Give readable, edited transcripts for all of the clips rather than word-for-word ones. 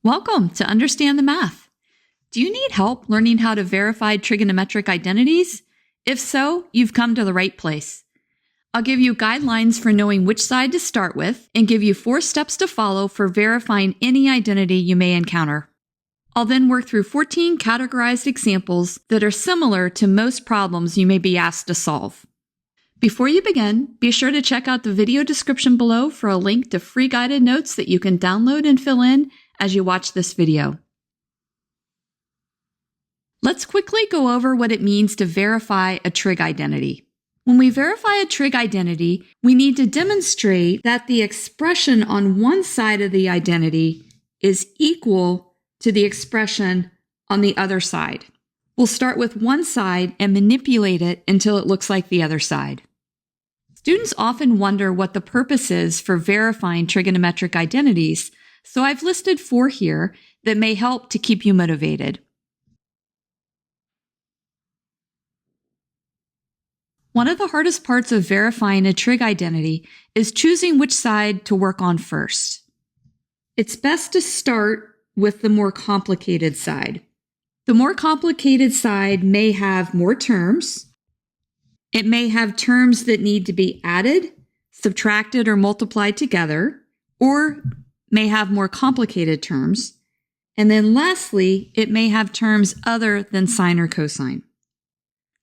Welcome to Understand the Math. Do you need help learning how to verify trigonometric identities? If so, you've come to the right place. I'll give you guidelines for knowing which side to start with and give you 4 steps to follow for verifying any identity you may encounter. I'll then work through 14 categorized examples that are similar to most problems you may be asked to solve. Before you begin, be sure to check out the video description below for a link to free guided notes that you can download and fill in as you watch this video. Let's quickly go over what it means to verify a trig identity. When we verify a trig identity, we need to demonstrate that the expression on one side of the identity is equal to the expression on the other side. We'll start with one side and manipulate it until it looks like the other side. Students often wonder what the purpose is for verifying trigonometric identities, so I've listed 4 here that may help to keep you motivated. One of the hardest parts of verifying a trig identity is choosing which side to work on first. It's best to start with the more complicated side. The more complicated side may have more terms. It may have terms that need to be added, subtracted, or multiplied together, or may have more complicated terms. And then lastly, it may have terms other than sine or cosine.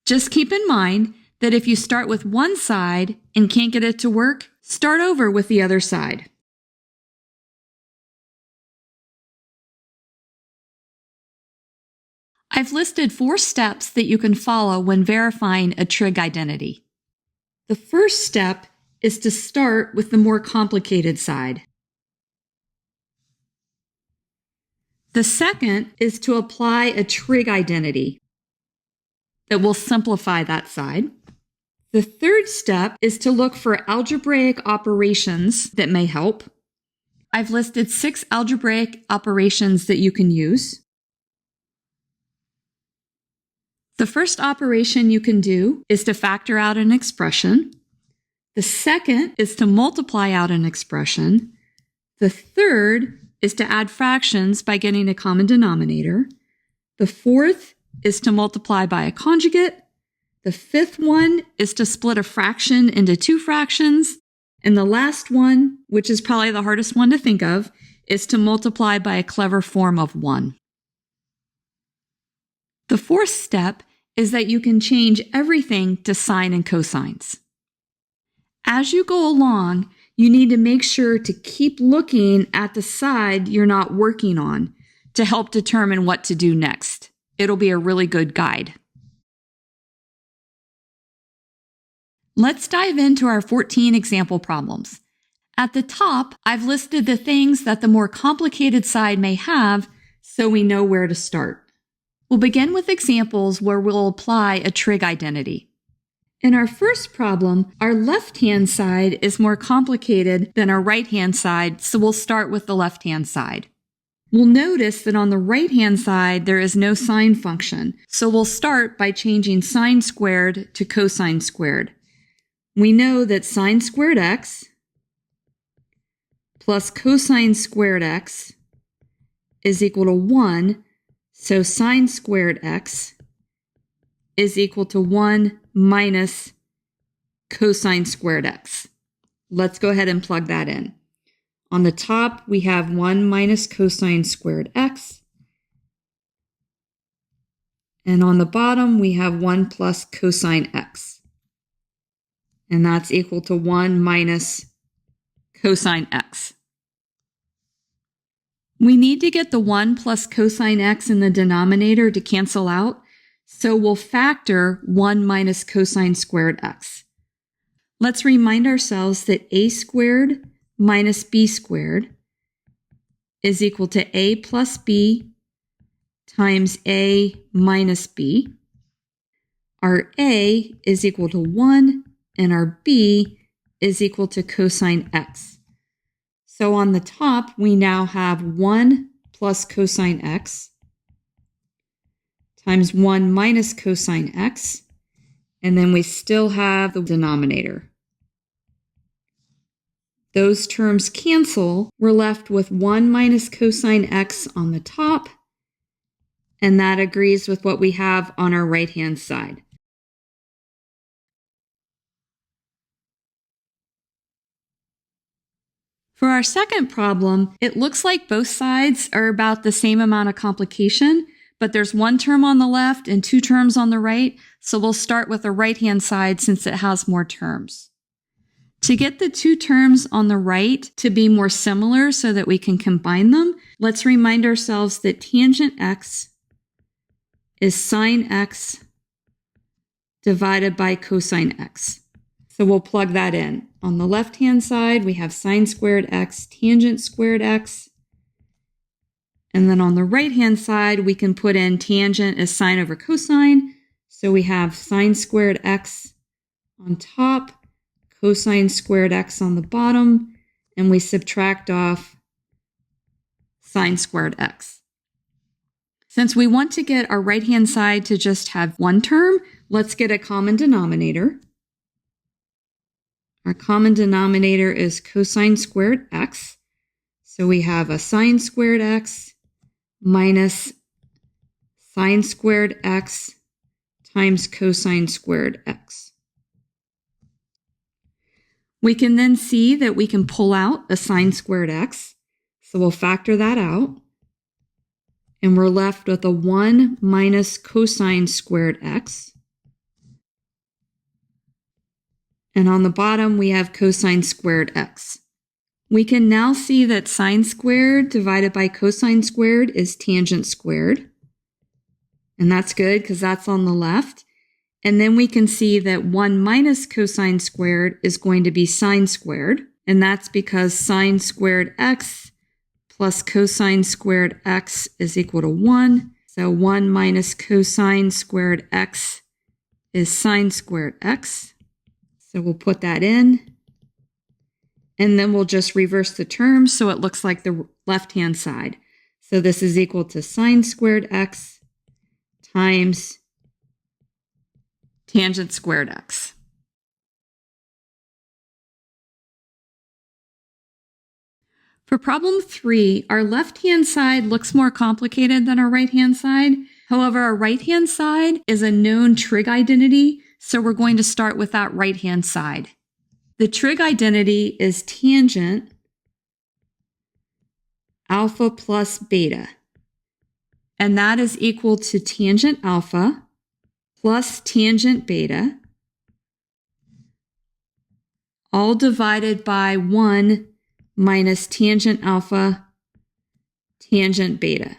Just keep in mind that if you start with one side and can't get it to work, start over with the other side. I've listed 4 steps that you can follow when verifying a trig identity. The first step is to start with the more complicated side. The second is to apply a trig identity that will simplify that side. The third step is to look for algebraic operations that may help. I've listed 6 algebraic operations that you can use. The first operation you can do is to factor out an expression. The second is to multiply out an expression. The third is to add fractions by getting a common denominator. The fourth is to multiply by a conjugate. The fifth one is to split a fraction into 2 fractions. And the last one, which is probably the hardest one to think of, is to multiply by a clever form of 1. The fourth step is that you can change everything to sine and cosines. As you go along, you need to make sure to keep looking at the side you're not working on to help determine what to do next. It'll be a really good guide. Let's dive into our 14 example problems. At the top, I've listed the things that the more complicated side may have so we know where to start. We'll begin with examples where we'll apply a trig identity. In our first problem, our left-hand side is more complicated than our right-hand side, so we'll start with the left-hand side. We'll notice that on the right-hand side, there is no sine function, so we'll start by changing sine squared to cosine squared. We know that sine squared x plus cosine squared x is equal to 1, so sine squared x is equal to 1 minus cosine squared x. Let's go ahead and plug that in. On the top, we have 1 minus cosine squared x. And on the bottom, we have 1 plus cosine x. And that's equal to 1 minus cosine x. We need to get the 1 plus cosine x in the denominator to cancel out, so we'll factor 1 minus cosine squared x. Let's remind ourselves that a squared minus b squared is equal to a plus b times a minus b. Our a is equal to 1 and our b is equal to cosine x. So on the top, we now have 1 plus cosine x times 1 minus cosine x, and then we still have the denominator. Those terms cancel. We're left with 1 minus cosine x on the top, and that agrees with what we have on our right-hand side. For our second problem, it looks like both sides are about the same amount of complication, but there's one term on the left and two terms on the right, so we'll start with the right-hand side since it has more terms. To get the two terms on the right to be more similar so that we can combine them, let's remind ourselves that tangent x is sine x divided by cosine x. So we'll plug that in. On the left-hand side, we have sine squared x, tangent squared x. And then on the right-hand side, we can put in tangent as sine over cosine. So we have sine squared x on top, cosine squared x on the bottom, and we subtract off sine squared x. Since we want to get our right-hand side to just have one term, let's get a common denominator. Our common denominator is cosine squared x. So we have a sine squared x minus sine squared x times cosine squared x. We can then see that we can pull out a sine squared x. So we'll factor that out. And we're left with a 1 minus cosine squared x. And on the bottom, we have cosine squared x. We can now see that sine squared divided by cosine squared is tangent squared. And that's good because that's on the left. And then we can see that 1 minus cosine squared is going to be sine squared. And that's because sine squared x plus cosine squared x is equal to 1. So 1 minus cosine squared x is sine squared x. So we'll put that in, and then we'll just reverse the terms so it looks like the left-hand side. So this is equal to sine squared x times tangent squared x. For problem 3, our left-hand side looks more complicated than our right-hand side. However, our right-hand side is a known trig identity, so we're going to start with that right-hand side. The trig identity is tangent alpha plus beta, and that is equal to tangent alpha plus tangent beta, all divided by 1 minus tangent alpha tangent beta.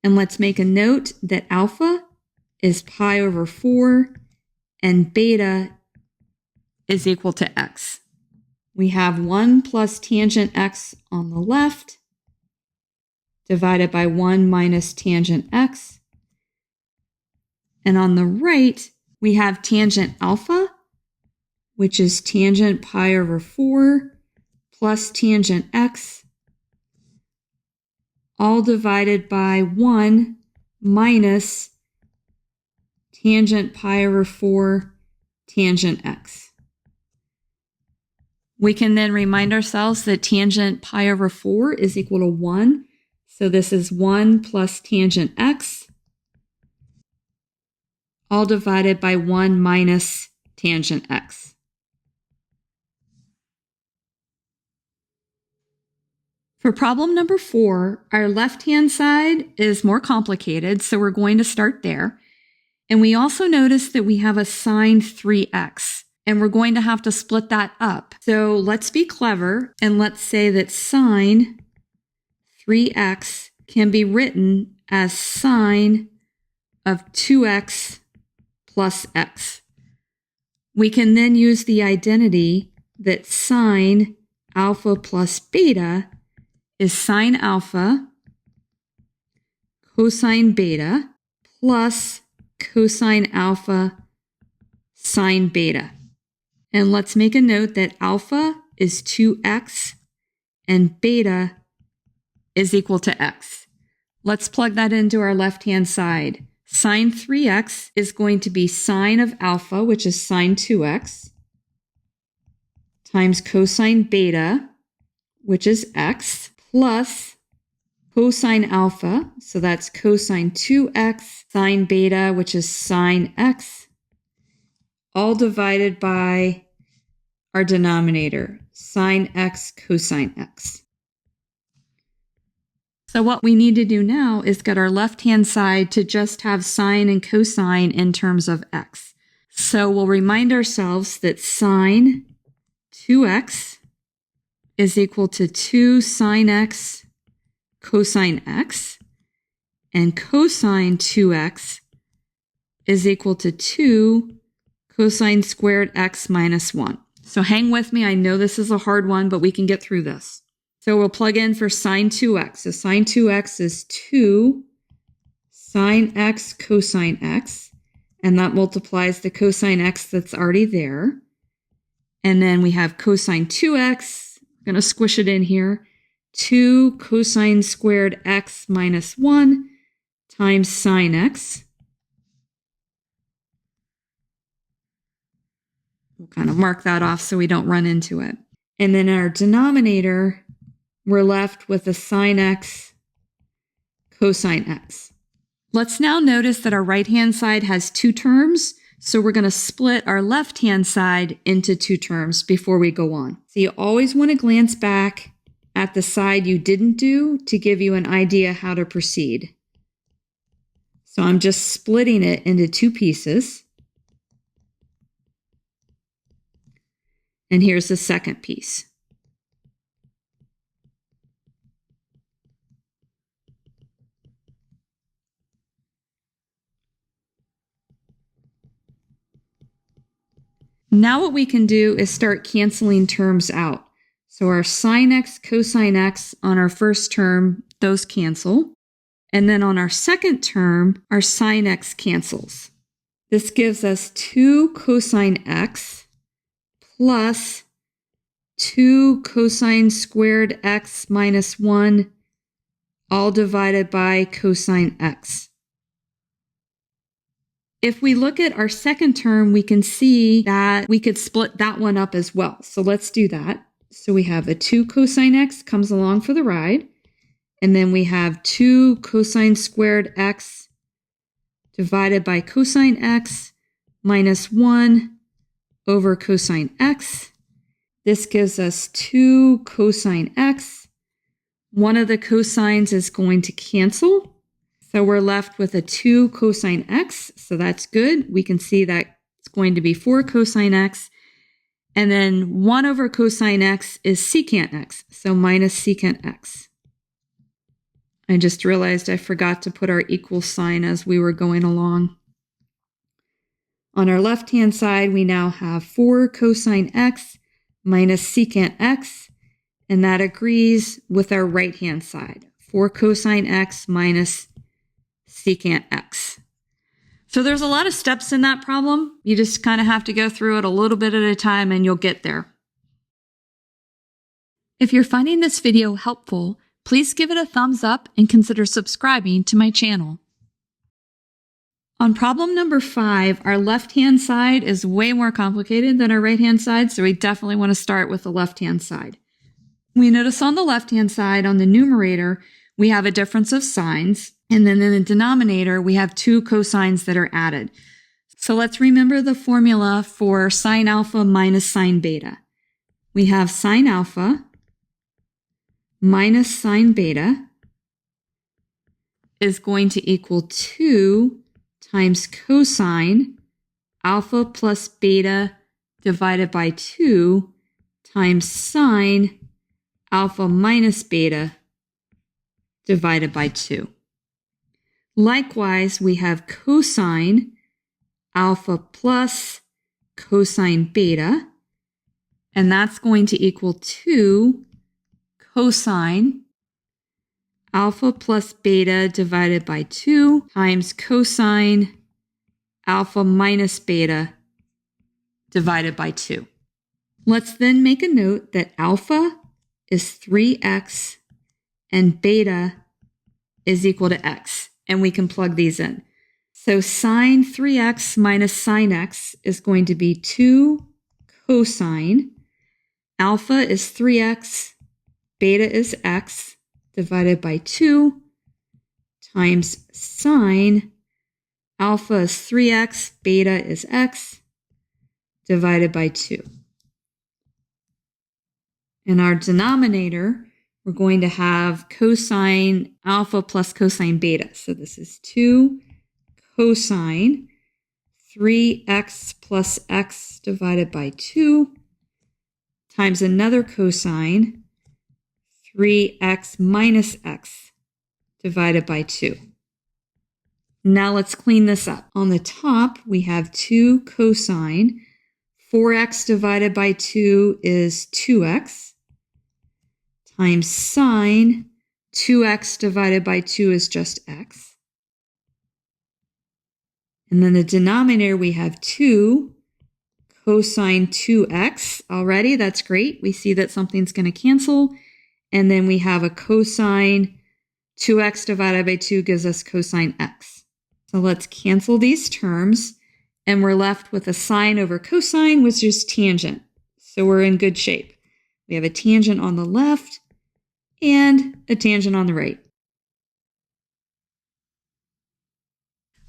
And let's make a note that alpha is pi over 4 and beta is equal to x. We have 1 plus tangent x on the left divided by 1 minus tangent x. And on the right, we have tangent alpha, which is tangent pi over 4 plus tangent x, all divided by 1 minus tangent pi over 4 tangent x. We can then remind ourselves that tangent pi over 4 is equal to 1. So this is 1 plus tangent x, all divided by 1 minus tangent x. For problem number 4, our left-hand side is more complicated, so we're going to start there. And we also notice that we have a sine 3x, and we're going to have to split that up. So let's be clever, and let's say that sine 3x can be written as sine of 2x plus x. We can then use the identity that sine alpha plus beta is sine alpha cosine beta plus cosine alpha sine beta. And let's make a note that alpha is 2x and beta is equal to x. Let's plug that into our left-hand side. Sine 3x is going to be sine of alpha, which is sine 2x, times cosine beta, which is x, plus cosine alpha, so that's cosine 2x, sine beta, which is sine x, all divided by our denominator, sine x cosine x. So what we need to do now is get our left-hand side to just have sine and cosine in terms of x. So we'll remind ourselves that sine 2x is equal to 2 sine x cosine x, and cosine 2x is equal to 2 cosine squared x minus 1. So hang with me. I know this is a hard one, but we can get through this. So we'll plug in for sine 2x. So sine 2x is 2 sine x cosine x, and that multiplies the cosine x that's already there. And then we have cosine 2x, I'm going to squish it in here, 2 cosine squared x minus 1 times sine x. We'll kind of mark that off so we don't run into it. And then our denominator, we're left with a sine x cosine x. Let's now notice that our right-hand side has two terms, so we're going to split our left-hand side into two terms before we go on. So you always want to glance back at the side you didn't do to give you an idea how to proceed. So I'm just splitting it into two pieces. And here's the second piece. Now what we can do is start canceling terms out. So our sine x, cosine x on our first term, those cancel. And then on our second term, our sine x cancels. This gives us 2 cosine x plus 2 cosine squared x minus 1, all divided by cosine x. If we look at our second term, we can see that we could split that one up as well. So let's do that. So we have a 2 cosine x comes along for the ride. And then we have 2 cosine squared x divided by cosine x minus 1 over cosine x. This gives us 2 cosine x. One of the cosines is going to cancel. So we're left with a 2 cosine x, so that's good. We can see that it's going to be 4 cosine x. And then 1 over cosine x is secant x, so minus secant x. I just realized I forgot to put our equal sign as we were going along. On our left-hand side, we now have 4 cosine x minus secant x, and that agrees with our right-hand side, 4 cosine x minus secant x. So there's a lot of steps in that problem. You just kind of have to go through it a little bit at a time and you'll get there. If you're finding this video helpful, please give it a thumbs up and consider subscribing to my channel. On problem number 5, our left-hand side is way more complicated than our right-hand side, so we definitely want to start with the left-hand side. We notice on the left-hand side, on the numerator, we have a difference of signs, and then in the denominator, we have 2 cosines that are added. So let's remember the formula for sine alpha minus sine beta. We have sine alpha minus sine beta is going to equal 2 times cosine alpha plus beta divided by 2 times sine alpha minus beta divided by 2. Likewise, we have cosine alpha plus cosine beta, and that's going to equal 2 cosine alpha plus beta divided by 2 times cosine alpha minus beta divided by 2. Let's then make a note that alpha is 3x and beta is equal to x, and we can plug these in. So sine 3x minus sine x is going to be 2 cosine Alpha is 3x, beta is x, divided by 2, times sine. Alpha is 3x, beta is x, divided by 2. In our denominator, we're going to have cosine alpha plus cosine beta. So this is 2 cosine 3x plus x divided by 2 times another cosine 3x minus x divided by 2. Now let's clean this up. On the top, we have 2 cosine. 4x divided by 2 is 2x. Times sine 2x divided by 2 is just x. And then the denominator, we have 2 cosine 2x already. That's great. We see that something's going to cancel. And then we have a cosine 2x divided by 2 gives us cosine x. So let's cancel these terms. And we're left with a sine over cosine, which is tangent. So we're in good shape. We have a tangent on the left and a tangent on the right.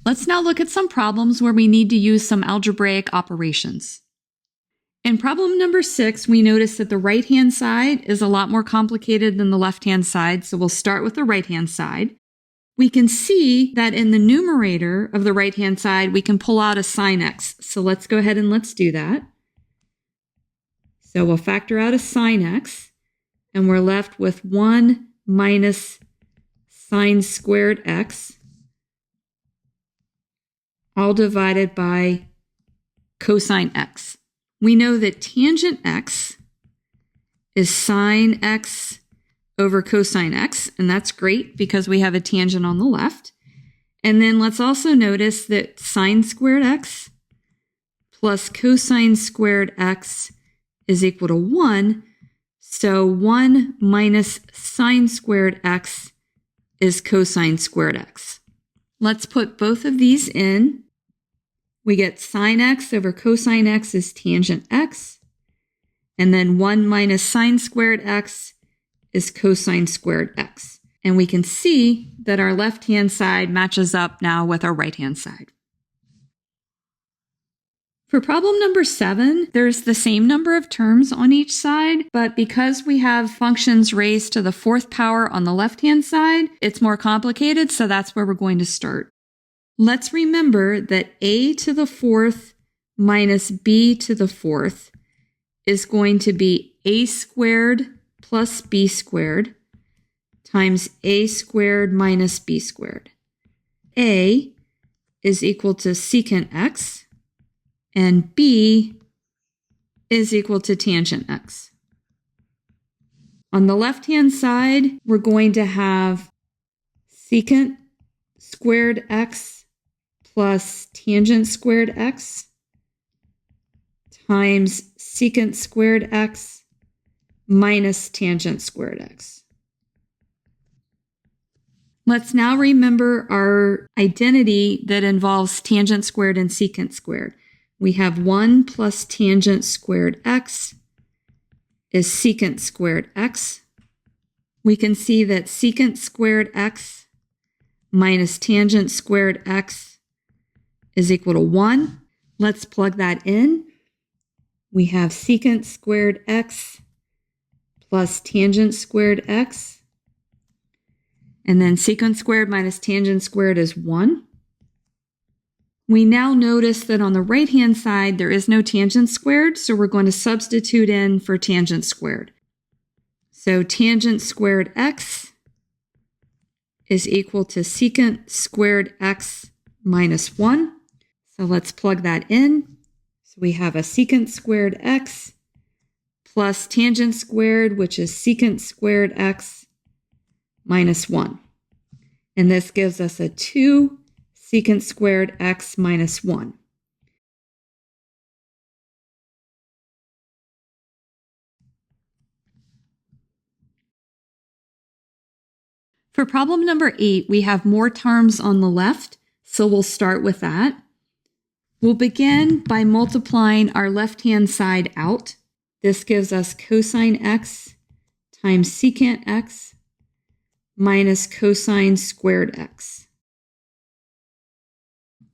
Let's now look at some problems where we need to use some algebraic operations. In problem number 6, we notice that the right-hand side is a lot more complicated than the left-hand side, so we'll start with the right-hand side. We can see that in the numerator of the right-hand side, we can pull out a sine x. So let's go ahead and let's do that. So we'll factor out a sine x, and we're left with 1 minus sine squared x, all divided by cosine x. We know that tangent x is sine x over cosine x, and that's great because we have a tangent on the left. And then let's also notice that sine squared x plus cosine squared x is equal to 1. So 1 minus sine squared x is cosine squared x. Let's put both of these in. We get sine x over cosine x is tangent x. And then 1 minus sine squared x is cosine squared x. And we can see that our left-hand side matches up now with our right-hand side. For problem number 7, there's the same number of terms on each side, but because we have functions raised to the 4th power on the left-hand side, it's more complicated, so that's where we're going to start. Let's remember that a to the 4th minus b to the 4th is going to be a squared plus b squared times a squared minus b squared. A is equal to secant x, and b is equal to tangent x. On the left-hand side, we're going to have secant squared x plus tangent squared x times secant squared x minus tangent squared x. Let's now remember our identity that involves tangent squared and secant squared. We have 1 plus tangent squared x is secant squared x. We can see that secant squared x minus tangent squared x is equal to 1. Let's plug that in. We have secant squared x plus tangent squared x. And then secant squared minus tangent squared is 1. We now notice that on the right-hand side, there is no tangent squared, so we're going to substitute in for tangent squared. So tangent squared x is equal to secant squared x minus 1. So let's plug that in. So we have a secant squared x plus tangent squared, which is secant squared x minus 1. And this gives us a 2 secant squared x minus 1. For problem number 8, we have more terms on the left, so we'll start with that. We'll begin by multiplying our left-hand side out. This gives us cosine x times secant x minus cosine squared x.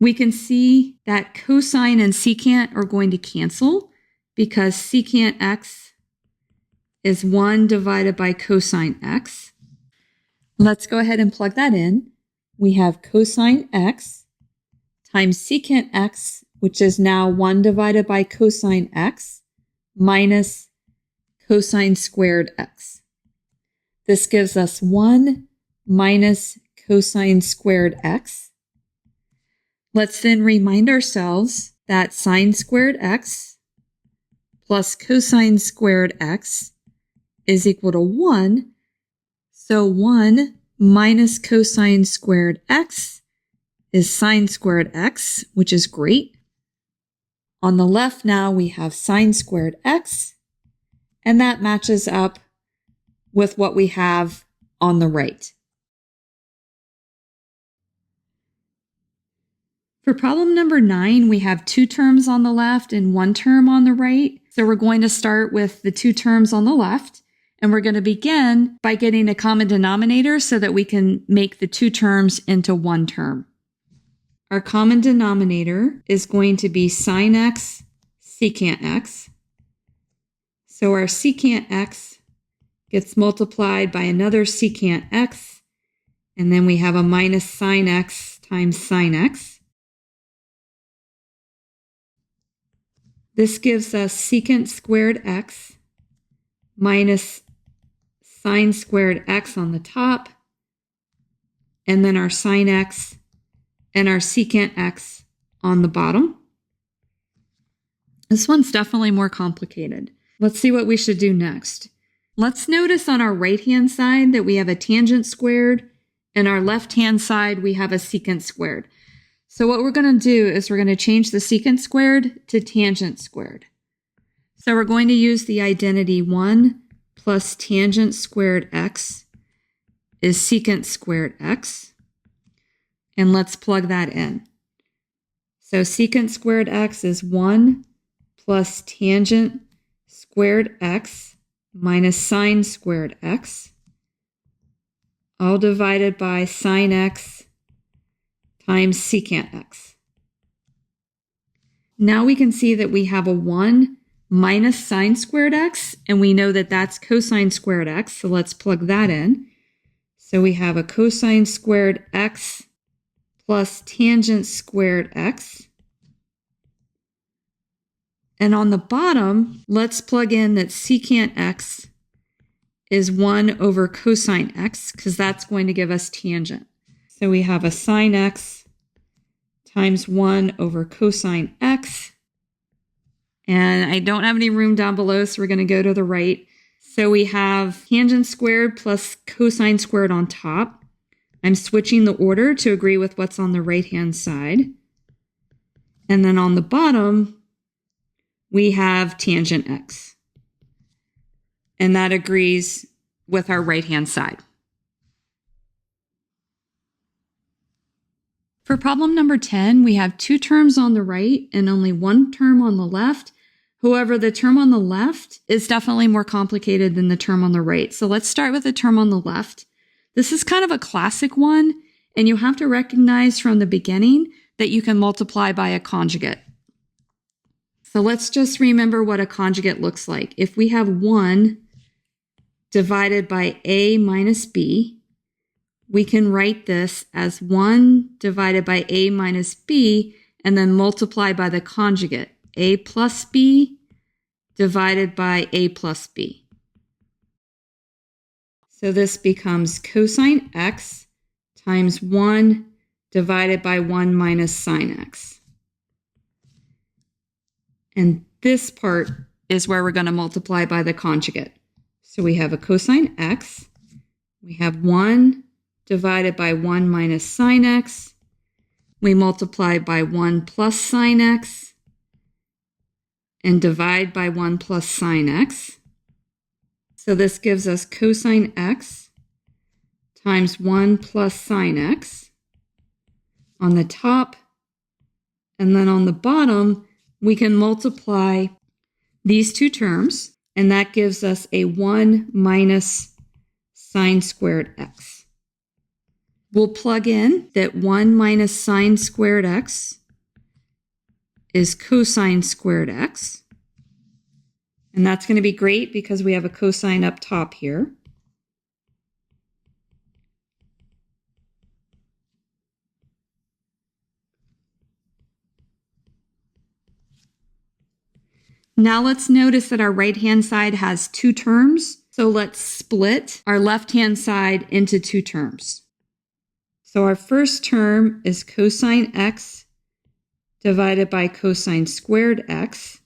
We can see that cosine and secant are going to cancel because secant x is 1 divided by cosine x. Let's go ahead and plug that in. We have cosine x times secant x, which is now 1 divided by cosine x, minus cosine squared x. This gives us 1 minus cosine squared x. Let's then remind ourselves that sine squared x plus cosine squared x is equal to 1. So 1 minus cosine squared x is sine squared x, which is great. On the left now we have sine squared x, and that matches up with what we have on the right. For problem number 9, we have 2 terms on the left and 1 term on the right. So we're going to start with the 2 terms on the left, and we're going to begin by getting a common denominator so that we can make the 2 terms into 1 term. Our common denominator is going to be sine x, secant x. So our secant x gets multiplied by another secant x, and then we have a minus sine x times sine x. This gives us secant squared x minus sine squared x on the top, and then our sine x and our secant x on the bottom. This one's definitely more complicated. Let's see what we should do next. Let's notice on our right-hand side that we have a tangent squared, and our left-hand side we have a secant squared. So what we're going to do is we're going to change the secant squared to tangent squared. So we're going to use the identity 1 plus tangent squared x is secant squared x. And let's plug that in. So secant squared x is 1 plus tangent squared x minus sine squared x, all divided by sine x times secant x. Now we can see that we have a 1 minus sine squared x, and we know that that's cosine squared x, so let's plug that in. So we have a cosine squared x plus tangent squared x. And on the bottom, let's plug in that secant x is 1 over cosine x, because that's going to give us tangent. So we have a sine x times 1 over cosine x. And I don't have any room down below, so we're going to go to the right. So we have tangent squared plus cosine squared on top. I'm switching the order to agree with what's on the right-hand side. And then on the bottom, we have tangent x. And that agrees with our right-hand side. For problem number 10, we have 2 terms on the right and only 1 term on the left. However, the term on the left is definitely more complicated than the term on the right. So let's start with the term on the left. This is kind of a classic one, and you have to recognize from the beginning that you can multiply by a conjugate. So let's just remember what a conjugate looks like. If we have 1 divided by a minus b, we can write this as 1 divided by a minus b, and then multiply by the conjugate, a plus b divided by a plus b. So this becomes cosine x times 1 divided by 1 minus sine x. And this part is where we're going to multiply by the conjugate. So we have a cosine x, we have 1 divided by 1 minus sine x, we multiply by 1 plus sine x, and divide by 1 plus sine x. So this gives us cosine x times 1 plus sine x on the top, and then on the bottom, we can multiply these 2 terms. and that gives us a 1 minus sine squared x. We'll plug in that 1 minus sine squared x is cosine squared x. And that's going to be great because we have a cosine up top here. Now let's notice that our right-hand side has two terms. So let's split our left-hand side into two terms. So our first term is cosine x divided by cosine squared x.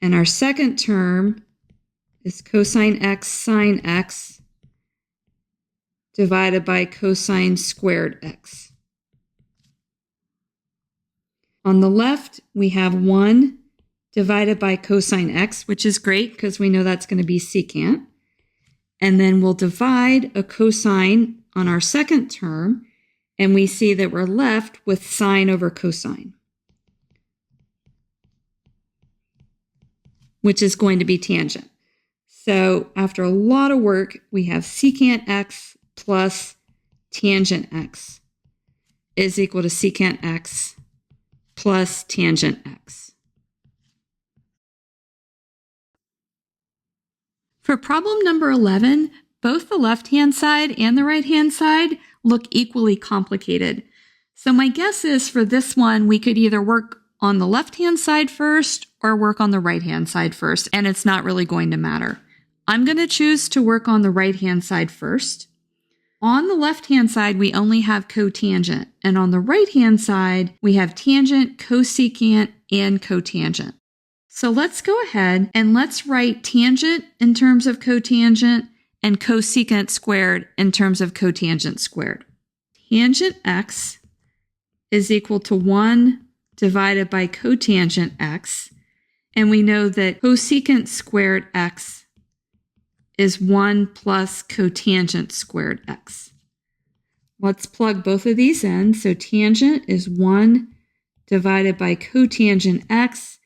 And our second term is cosine x sine x divided by cosine squared x. On the left, we have 1 divided by cosine x, which is great because we know that's going to be secant. And then we'll divide a cosine on our second term, and we see that we're left with sine over cosine, which is going to be tangent. So after a lot of work, we have secant x plus tangent x is equal to secant x plus tangent x. For problem number 11, both the left-hand side and the right-hand side look equally complicated. So my guess is for this one, we could either work on the left-hand side first or work on the right-hand side first, and it's not really going to matter. I'm going to choose to work on the right-hand side first. On the left-hand side, we only have cotangent, and on the right-hand side, we have tangent, cosecant, and cotangent. So let's go ahead and let's write tangent in terms of cotangent and cosecant squared in terms of cotangent squared. Tangent x is equal to 1 divided by cotangent x, and we know that cosecant squared x is 1 plus cotangent squared x. Let's plug both of these in. So tangent is 1 divided by cotangent x,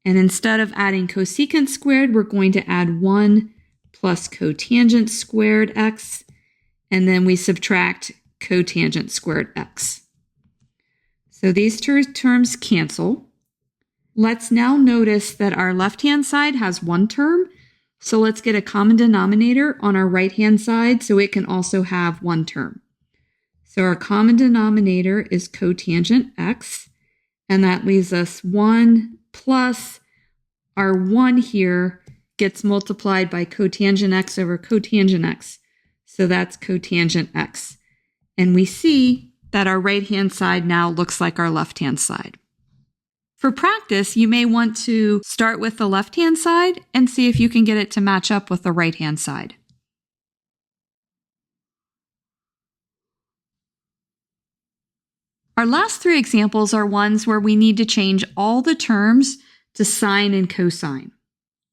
and instead of adding cosecant squared, we're going to add 1 plus cotangent squared x, and then we subtract cotangent squared x. So these two terms cancel. Let's now notice that our left-hand side has one term, so let's get a common denominator on our right-hand side so it can also have one term. So our common denominator is cotangent x, and that leaves us 1 plus our 1 here gets multiplied by cotangent x over cotangent x. So that's cotangent x. And we see that our right-hand side now looks like our left-hand side. For practice, you may want to start with the left-hand side and see if you can get it to match up with the right-hand side. Our last three examples are ones where we need to change all the terms to sine and cosine.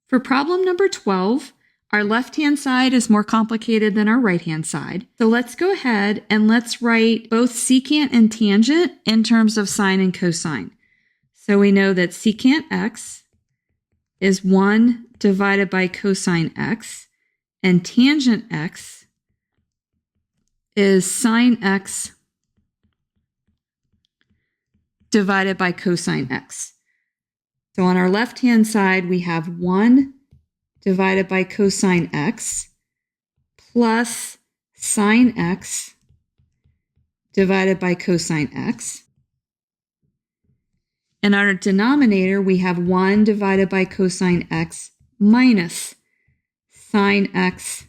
For problem number 12, our left-hand side is more complicated than our right-hand side. So let's go ahead and let's write both secant and tangent in terms of sine and cosine. So we know that secant x is 1 divided by cosine x, and tangent x is sine x divided by cosine x. So on our left-hand side, we have 1 divided by cosine x plus sine x divided by cosine x. In our denominator, we have 1 divided by cosine x minus sine x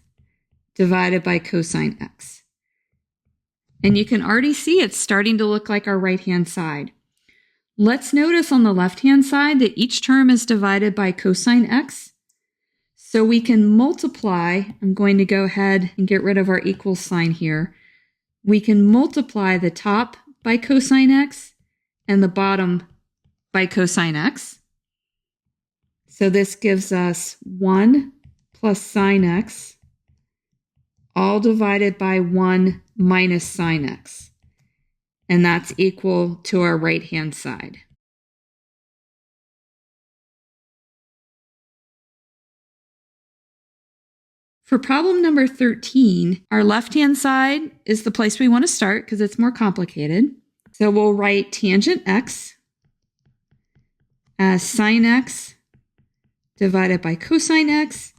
divided by cosine x. And you can already see it's starting to look like our right-hand side. Let's notice on the left-hand side that each term is divided by cosine x. So we can multiply, I'm going to go ahead and get rid of our equal sign here. We can multiply the top by cosine x and the bottom by cosine x. So this gives us 1 plus sine x, all divided by 1 minus sine x. And that's equal to our right-hand side. For problem number 13, our left-hand side is the place we want to start because it's more complicated. So we'll write tangent x as sine x divided by cosine x,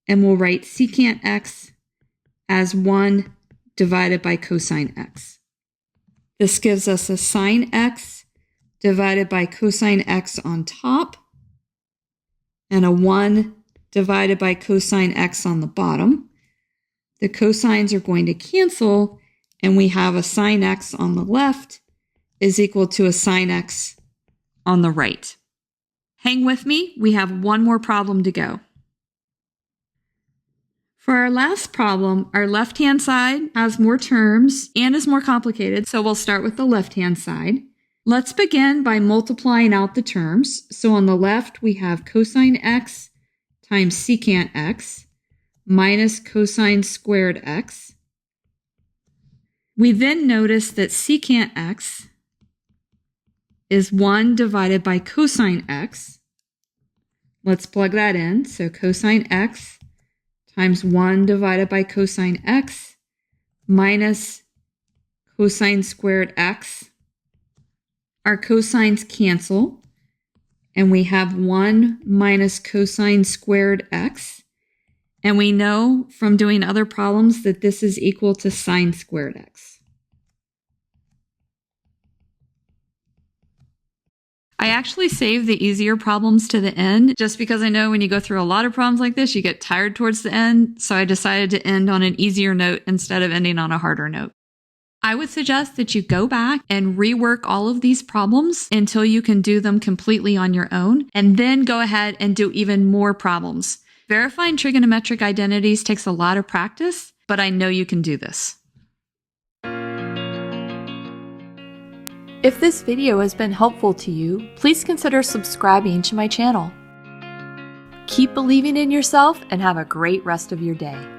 and we'll write secant x as 1 divided by cosine x. This gives us a sine x divided by cosine x on top, and a 1 divided by cosine x on the bottom. The cosines are going to cancel, and we have a sine x on the left is equal to a sine x on the right. Hang with me, we have one more problem to go. For our last problem, our left-hand side has more terms and is more complicated, so we'll start with the left-hand side. Let's begin by multiplying out the terms. So on the left, we have cosine x times secant x minus cosine squared x. We then notice that secant x is 1 divided by cosine x. Let's plug that in. So cosine x times 1 divided by cosine x minus cosine squared x. Our cosines cancel, and we have 1 minus cosine squared x. And we know from doing other problems that this is equal to sine squared x. I actually save the easier problems to the end just because I know when you go through a lot of problems like this, you get tired towards the end. So I decided to end on an easier note instead of ending on a harder note. I would suggest that you go back and rework all of these problems until you can do them completely on your own, and then go ahead and do even more problems. Verifying trigonometric identities takes a lot of practice, but I know you can do this. If this video has been helpful to you, please consider subscribing to my channel. Keep believing in yourself and have a great rest of your day.